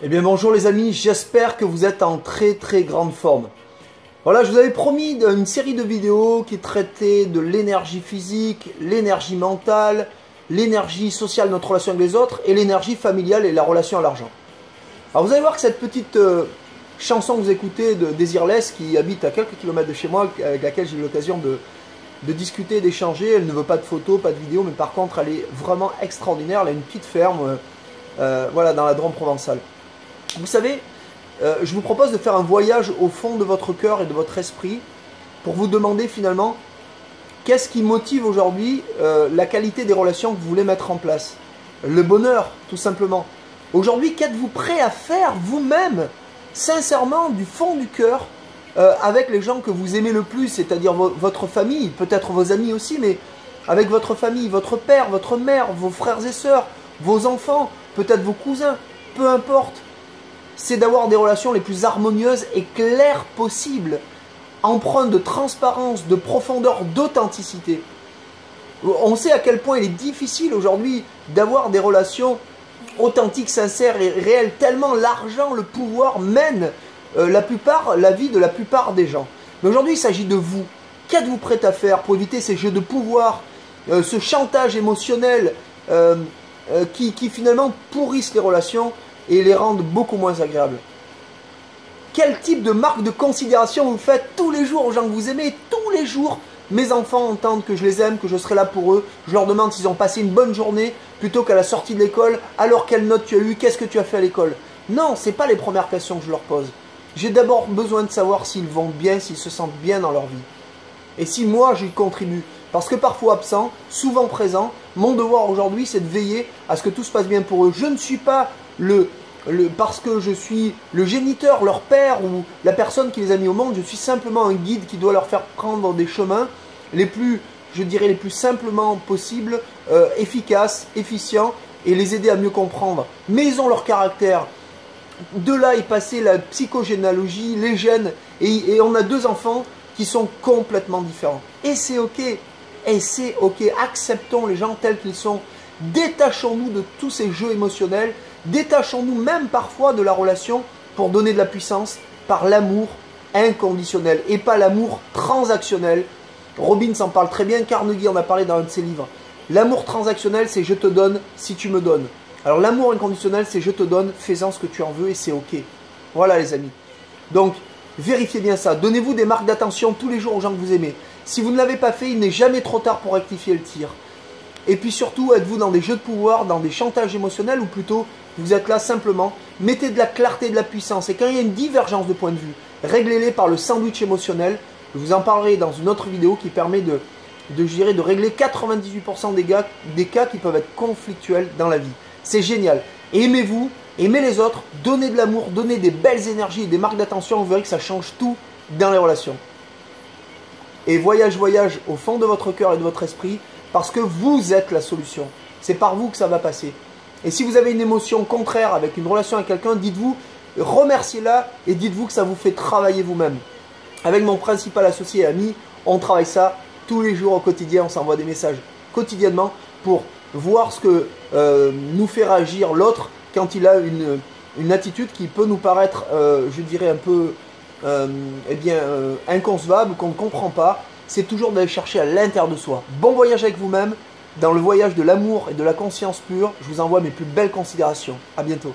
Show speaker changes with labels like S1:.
S1: Eh bien bonjour les amis, j'espère que vous êtes en très grande forme. Voilà, je vous avais promis une série de vidéos qui traitaient de l'énergie physique, l'énergie mentale, l'énergie sociale, notre relation avec les autres, et l'énergie familiale et la relation à l'argent. Alors vous allez voir que cette petite chanson que vous écoutez de Desireless, qui habite à quelques kilomètres de chez moi, avec laquelle j'ai eu l'occasion de discuter, d'échanger, elle ne veut pas de photos, pas de vidéos, mais par contre elle est vraiment extraordinaire, elle a une petite ferme voilà, dans la Drôme provençale. Vous savez, je vous propose de faire un voyage au fond de votre cœur et de votre esprit pour vous demander finalement qu'est-ce qui motive aujourd'hui la qualité des relations que vous voulez mettre en place. Le bonheur, tout simplement. Aujourd'hui, qu'êtes-vous prêt à faire vous-même, sincèrement, du fond du cœur, avec les gens que vous aimez le plus, c'est-à-dire votre famille, peut-être vos amis aussi, mais avec votre famille, votre père, votre mère, vos frères et sœurs, vos enfants, peut-être vos cousins, peu importe. C'est d'avoir des relations les plus harmonieuses et claires possibles, empreintes de transparence, de profondeur, d'authenticité. On sait à quel point il est difficile aujourd'hui d'avoir des relations authentiques, sincères et réelles, tellement l'argent, le pouvoir mène la vie de la plupart des gens. Mais aujourd'hui, il s'agit de vous. Qu'êtes-vous prêt à faire pour éviter ces jeux de pouvoir, ce chantage émotionnel qui finalement pourrissent les relations et les rendent beaucoup moins agréables? Quel type de marque de considération vous faites tous les jours aux gens que vous aimez? Tous les jours, mes enfants entendent que je les aime, que je serai là pour eux. Je leur demande s'ils ont passé une bonne journée plutôt qu'à la sortie de l'école. Alors, quelle note tu as eu? Qu'est-ce que tu as fait à l'école? Non, ce n'est pas les premières questions que je leur pose. J'ai d'abord besoin de savoir s'ils vont bien, s'ils se sentent bien dans leur vie. Et si moi, j'y contribue. Parce que parfois absent, souvent présent, mon devoir aujourd'hui, c'est de veiller à ce que tout se passe bien pour eux. Je ne suis pas parce que je suis le géniteur, leur père ou la personne qui les a mis au monde, je suis simplement un guide qui doit leur faire prendre des chemins les plus, je dirais, les plus simplement possibles, efficaces, efficients, et les aider à mieux comprendre. Mais ils ont leur caractère. De là est passée la psychogénéalogie, les gènes, et on a deux enfants qui sont complètement différents. Et c'est ok, acceptons les gens tels qu'ils sont, détachons-nous de tous ces jeux émotionnels, détachons-nous même parfois de la relation pour donner de la puissance par l'amour inconditionnel et pas l'amour transactionnel. Robbins en parle très bien, Carnegie en a parlé dans un de ses livres. L'amour transactionnel, c'est je te donne si tu me donnes. Alors l'amour inconditionnel, c'est je te donne, fais-en ce que tu en veux et c'est ok. Voilà les amis. Donc, vérifiez bien ça. Donnez-vous des marques d'attention tous les jours aux gens que vous aimez. Si vous ne l'avez pas fait, il n'est jamais trop tard pour rectifier le tir. Et puis surtout, êtes-vous dans des jeux de pouvoir, dans des chantages émotionnels ou plutôt vous êtes là simplement, mettez de la clarté, de la puissance. Et quand il y a une divergence de point de vue, réglez-les par le sandwich émotionnel. Je vous en parlerai dans une autre vidéo qui permet de régler 98% des cas qui peuvent être conflictuels dans la vie. C'est génial. Et aimez-vous, aimez les autres, donnez de l'amour, donnez des belles énergies et des marques d'attention. Vous verrez que ça change tout dans les relations. Et voyage au fond de votre cœur et de votre esprit parce que vous êtes la solution. C'est par vous que ça va passer. Et si vous avez une émotion contraire avec une relation avec quelqu'un, dites-vous, remerciez-la et dites-vous que ça vous fait travailler vous-même. Avec mon principal associé et ami, on travaille ça tous les jours au quotidien, on s'envoie des messages quotidiennement pour voir ce que nous fait réagir l'autre quand il a une attitude qui peut nous paraître, je dirais, un peu inconcevable, qu'on ne comprend pas. C'est toujours d'aller chercher à l'intérieur de soi. Bon voyage avec vous-même, dans le voyage de l'amour et de la conscience pure. Je vous envoie mes plus belles considérations. À bientôt.